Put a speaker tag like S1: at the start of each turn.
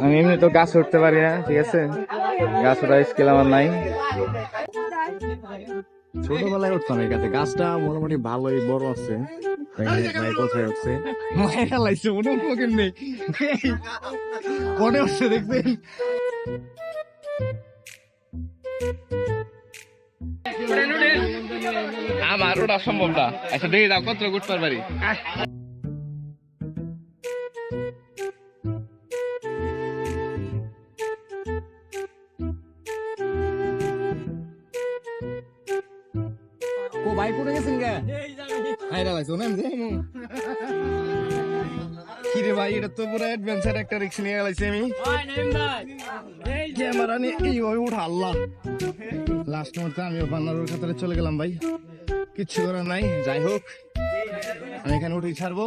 S1: আমি এমনি তো গাছ উঠতে পারি না, ঠিক আছে, গাছ ওঠার স্কিল আমার নাই। ছোটবেলায় উঠতাম এই গাছে, গাছটা মোটামুটি ভালোই বড় আছে। ভাই কোথায় উঠছে, মায়া লাগছে মনে উঠবো কেমনি, কনে উঠছে দেখবেন। আমার ওটা সম্ভব না। আচ্ছা দেখি দাও কত উঠতে পারি। ও ভাই কোথায় গেছেন গে? হাইরা লাগছে না কি রে ভাই, এটা তো পুরো অ্যাডভেঞ্চার একটা রিস্ক নিয়ে গেলাইছি আমি। ক্যামেরা নিয়ে এইভাবে উঠা আল্লাহ, লাস্ট মুহূর্তে আমি বান্নার কাতারে চলে গেলাম ভাই, কিচ্ছু করার নাই। যাই হোক আমি এখানে উঠেই ছাড়বো।